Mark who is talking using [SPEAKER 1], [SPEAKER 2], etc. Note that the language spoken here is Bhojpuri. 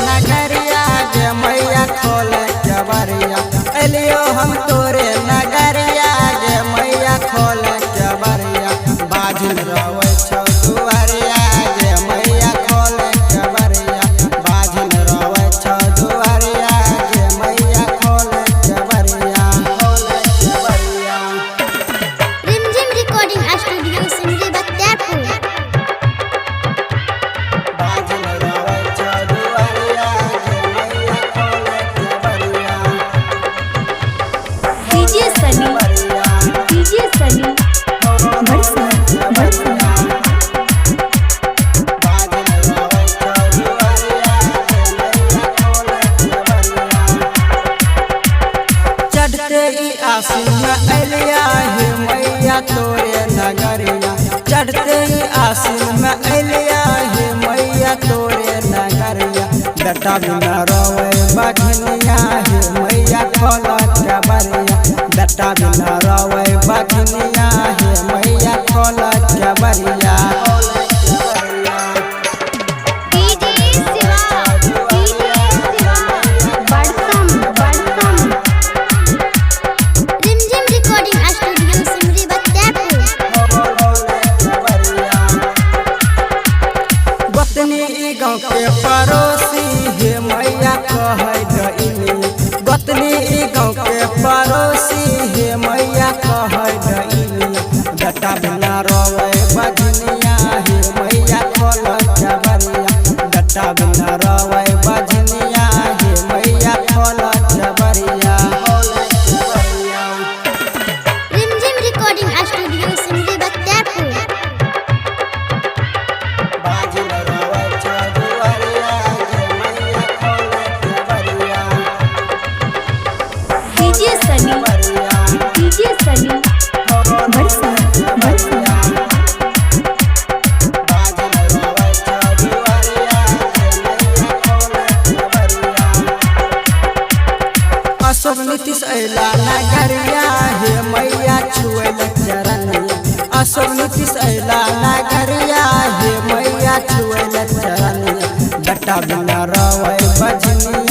[SPEAKER 1] नगरिया गे मैया खोले केवरिया अलियो हम तोरे नगरिया गे मैया खोले केवरिया बाजिल रवे छौ दुआरिया गे मैया खोले केवरिया बाजिल रवे छौ दुआरिया गे मैया खोले केवरिया
[SPEAKER 2] रिमझिम recording studio Simri Bakhtiyarpur.
[SPEAKER 3] DJ Sunny
[SPEAKER 1] चढ़ते ही आसिन में अलिया हे मैया तोरे नगरिया चढ़ते ही आसिन में अलिया हे मैया तोरे नगरिया बेटा बिना रोवे बघनिया हे मैया खोला केवरिया बेटा बिना रोवे बघनिया हे मैया खोला केवरिया
[SPEAKER 2] रिमझिम रिकॉर्डिंग स्टूडियो सिमरी बख्तियारपुर।
[SPEAKER 1] गोतनी गाँव के पड़ोसी हे मैया कहे गईली गोतनी गाँव के पड़ोसी हे मैया कहे गईली बेटा बिना रोवे बजनिया हे मैया खोला केवरिया बेटा बिना रोवे बजनिया हे मैया खोला केवरिया
[SPEAKER 2] रिमझिम रिकॉर्डिंग स्टूडियो सिमरी बख्तियारपुर।
[SPEAKER 1] बाजिल रवे छौ दुआरिया गे मैया खोला केवरिया
[SPEAKER 3] डीजे सनी
[SPEAKER 1] अशोक नीतीश अला नगरिया हे मैया छुएल चरनिया अशोक नीतीश अला नगरिया हे मैया छुएल चरनिया बेटा बिना रोवे बजनिया